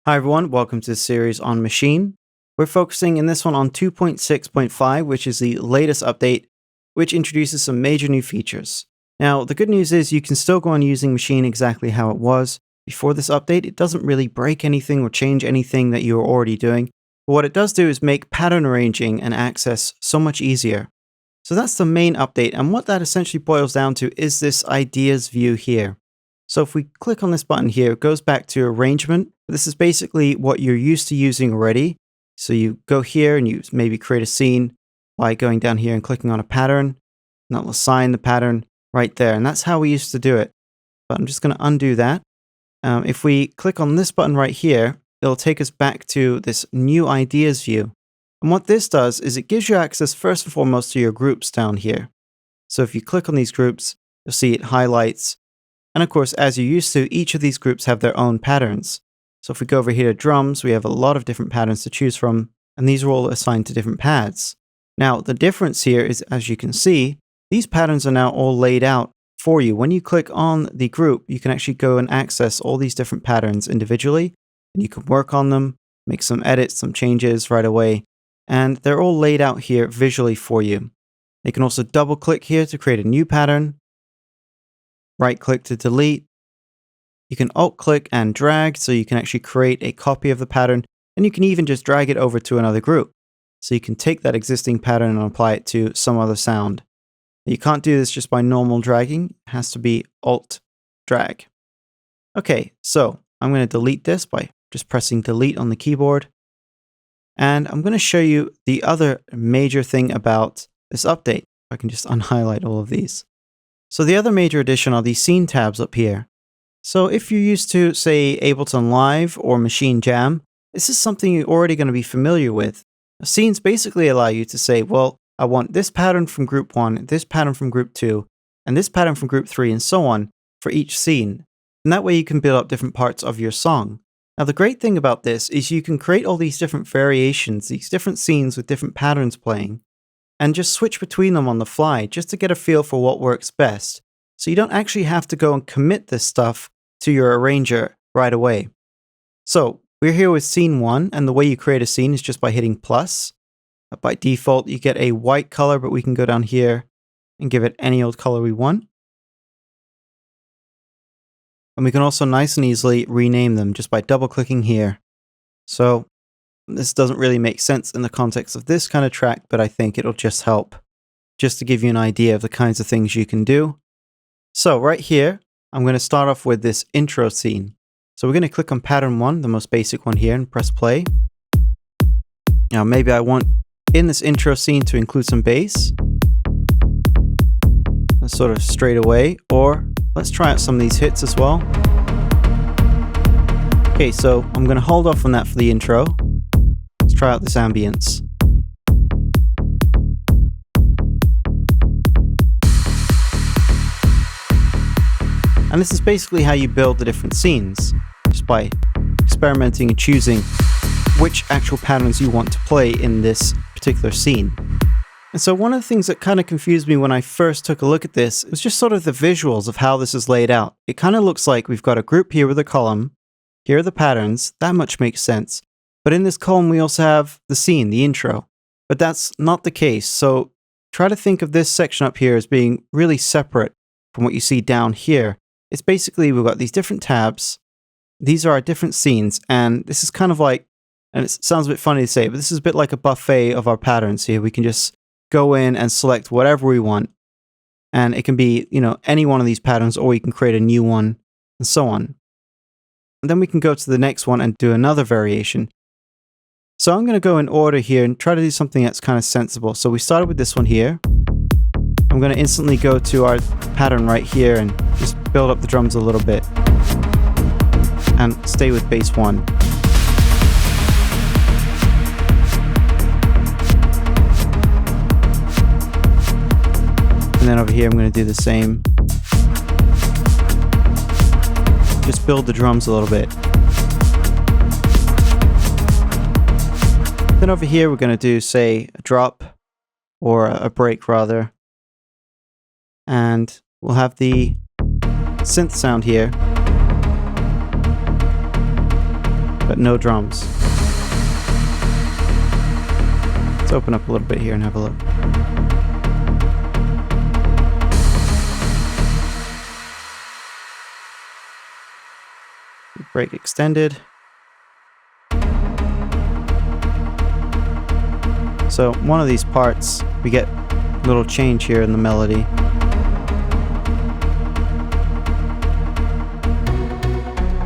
Hi everyone, welcome to the series on Machine. We're focusing in this one on 2.6.5, which is the latest update, which introduces some major new features. Now, the good news is you can still go on using Machine exactly how it was before this update. It doesn't really break anything or change anything that you were already doing, but what it does do is make pattern arranging and access so much easier. So that's the main update, and what that essentially boils down to is this ideas view here. So if we click on this button here, it goes back to arrangement. This is basically what you're used to using already. So you go here and you maybe create a scene by going down here and clicking on a pattern, and that'll assign the pattern right there. And that's how we used to do it. But I'm just going to undo that. If we click on this button right here, it'll take us back to this new ideas view. And what this does is it gives you access first and foremost to your groups down here. So if you click on these groups, you'll see it highlights. And of course, as you're used to, each of these groups have their own patterns. So if we go over here to drums, we have a lot of different patterns to choose from, and these are all assigned to different pads. Now, the difference here is, as you can see, these patterns are now all laid out for you. When you click on the group, you can actually go and access all these different patterns individually, and you can work on them, make some edits, some changes right away, and they're all laid out here visually for you. You can also double click here to create a new pattern. Right click to delete. You can alt click and drag, so you can actually create a copy of the pattern, and you can even just drag it over to another group. So you can take that existing pattern and apply it to some other sound. You can't do this just by normal dragging, it has to be alt drag. Okay, so I'm going to delete this by just pressing delete on the keyboard. And I'm going to show you the other major thing about this update. I can just unhighlight all of these. So the other major addition are these scene tabs up here. So if you're used to, say, Ableton Live or Machine Jam, this is something you're already going to be familiar with. Scenes basically allow you to say, well, I want this pattern from group 1, this pattern from group 2, and this pattern from group 3, and so on for each scene. And that way you can build up different parts of your song. Now the great thing about this is you can create all these different variations, these different scenes with different patterns playing, and just switch between them on the fly just to get a feel for what works best. So you don't actually have to go and commit this stuff to your arranger right away. So we're here with scene 1, and the way you create a scene is just by hitting plus. By default, you get a white color, but we can go down here and give it any old color we want. And we can also nice and easily rename them just by double clicking here. So this doesn't really make sense in the context of this kind of track, but I think it'll just help just to give you an idea of the kinds of things you can do. So right here, I'm going to start off with this intro scene. So we're going to click on pattern 1, the most basic one here, and press play. Now maybe I want in this intro scene to include some bass. That's sort of straight away, or let's try out some of these hits as well. Okay, so I'm going to hold off on that for the intro. Let's try out this ambience. And this is basically how you build the different scenes, just by experimenting and choosing which actual patterns you want to play in this particular scene. And so one of the things that kind of confused me when I first took a look at this was just sort of the visuals of how this is laid out. It kind of looks like we've got a group here with a column. Here are the patterns. That much makes sense. But in this column, we also have the scene, the intro. But that's not the case. So try to think of this section up here as being really separate from what you see down here. It's basically, we've got these different tabs. These are our different scenes. And this is kind of like, and it sounds a bit funny to say, but this is a bit like a buffet of our patterns here. We can just go in and select whatever we want. And it can be, any one of these patterns, or we can create a new one, and so on. And then we can go to the next one and do another variation. So I'm going to go in order here and try to do something that's kind of sensible. So we started with this one here. I'm going to instantly go to our pattern right here and just build up the drums a little bit. And stay with bass 1. And then over here I'm going to do the same. Just build the drums a little bit. Then over here we're going to do, say, a drop, or a break rather. And we'll have the synth sound here. but no drums. Let's open up a little bit here and have a look. Break extended. So one of these parts, we get a little change here in the melody.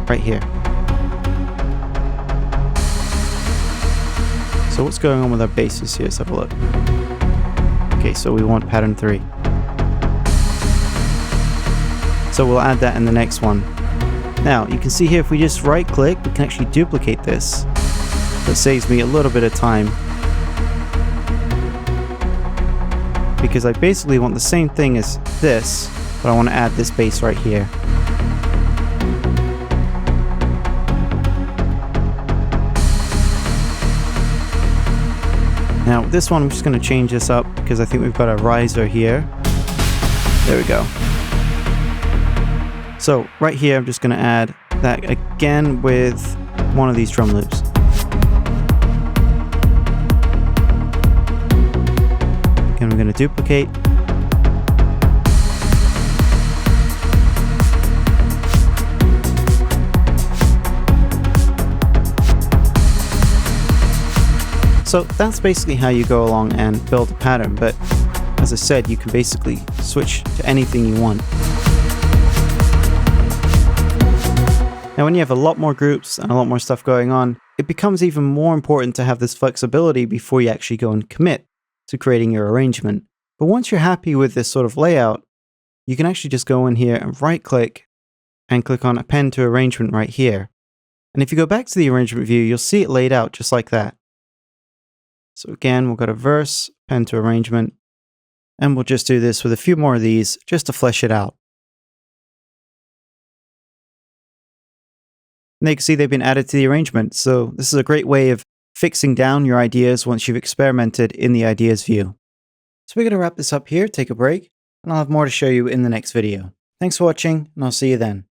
Right here. So what's going on with our basses here? Let's have a look. Okay, so we want pattern 3. So we'll add that in the next one. Now, you can see here if we just right click, we can actually duplicate this. That saves me a little bit of time. Because I basically want the same thing as this, but I want to add this bass right here. Now this one I'm just going to change this up because I think we've got a riser here. There we go. So right here I'm just going to add that again with one of these drum loops. Again we're going to duplicate. So that's basically how you go along and build a pattern, but as I said, you can basically switch to anything you want. Now when you have a lot more groups and a lot more stuff going on, it becomes even more important to have this flexibility before you actually go and commit to creating your arrangement. But once you're happy with this sort of layout, you can actually just go in here and right click and click on append to arrangement right here. And if you go back to the arrangement view, you'll see it laid out just like that. So again, we'll go to verse, append to arrangement, and we'll just do this with a few more of these just to flesh it out. And you can see they've been added to the arrangement. So this is a great way of fixing down your ideas once you've experimented in the ideas view. So we're going to wrap this up here, take a break, and I'll have more to show you in the next video. Thanks for watching, and I'll see you then.